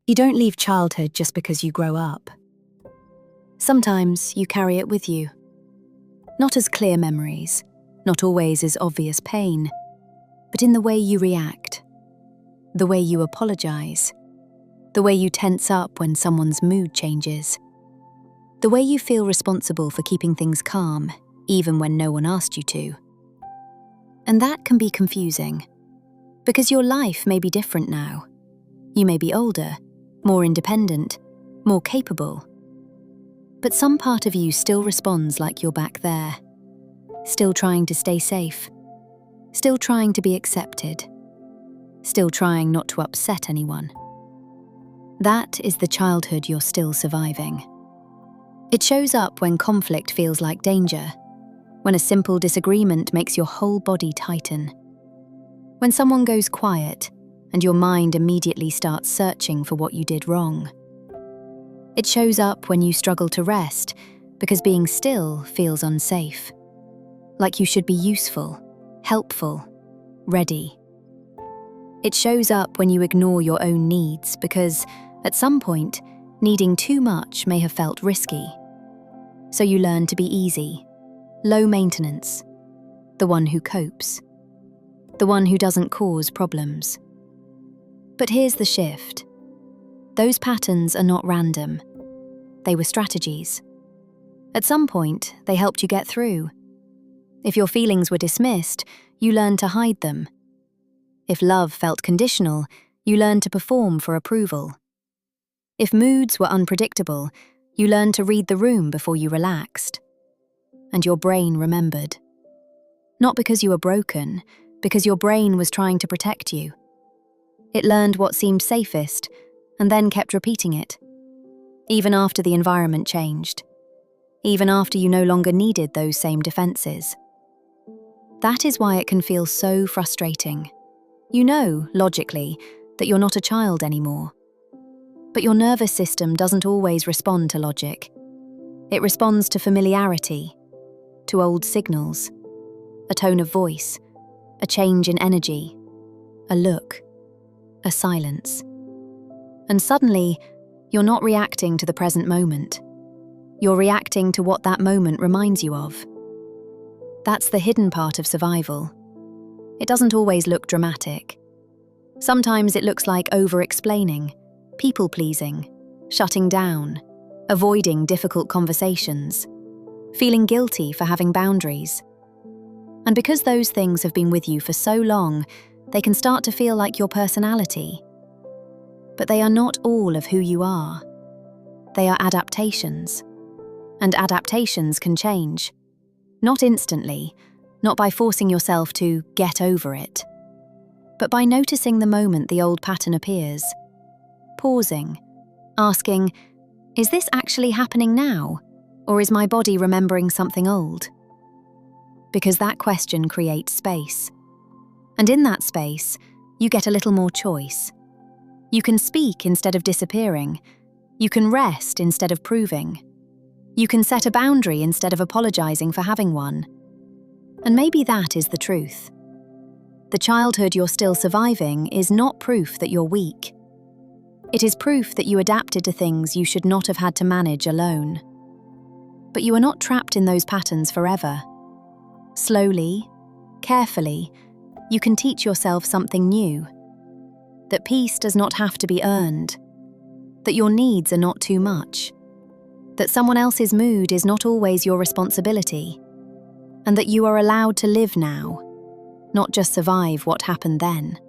You don't leave childhood just because you grow up. Sometimes you carry it with you. Not as clear memories, not always as obvious pain, but in the way you react, the way you apologize, the way you tense up when someone's mood changes, the way you feel responsible for keeping things calm, even when no one asked you to. And that can be confusing, because your life may be different now. You may be older, more independent, more capable. But some part of you still responds like you're back there, still trying to stay safe, still trying to be accepted, still trying not to upset anyone. That is the childhood you're still surviving. It shows up when conflict feels like danger, when a simple disagreement makes your whole body tighten, when someone goes quiet and your mind immediately starts searching for what you did wrong. It shows up when you struggle to rest because being still feels unsafe, like you should be useful, helpful, ready. It shows up when you ignore your own needs because, at some point, needing too much may have felt risky. So you learn to be easy, low maintenance, the one who copes, the one who doesn't cause problems. But here's the shift. Those patterns are not random. They were strategies. At some point, they helped you get through. If your feelings were dismissed, you learned to hide them. If love felt conditional, you learned to perform for approval. If moods were unpredictable, you learned to read the room before you relaxed. And your brain remembered. Not because you were broken, because your brain was trying to protect you. It learned what seemed safest, and then kept repeating it. Even after the environment changed. Even after you no longer needed those same defenses. That is why it can feel so frustrating. You know, logically, that you're not a child anymore. But your nervous system doesn't always respond to logic. It responds to familiarity, to old signals, a tone of voice, a change in energy, a look, a silence. And suddenly, you're not reacting to the present moment. You're reacting to what that moment reminds you of. That's the hidden part of survival. It doesn't always look dramatic. Sometimes it looks like over-explaining, people-pleasing, shutting down, avoiding difficult conversations, feeling guilty for having boundaries. And because those things have been with you for so long, they can start to feel like your personality. But they are not all of who you are. They are adaptations. And adaptations can change. Not instantly, not by forcing yourself to get over it, but by noticing the moment the old pattern appears. Pausing, asking, is this actually happening now, or is my body remembering something old? Because that question creates space. And in that space, you get a little more choice. You can speak instead of disappearing. You can rest instead of proving. You can set a boundary instead of apologizing for having one. And maybe that is the truth. The childhood you're still surviving is not proof that you're weak. It is proof that you adapted to things you should not have had to manage alone. But you are not trapped in those patterns forever. Slowly, carefully, you can teach yourself something new. That peace does not have to be earned. That your needs are not too much. That someone else's mood is not always your responsibility. And that you are allowed to live now, not just survive what happened then.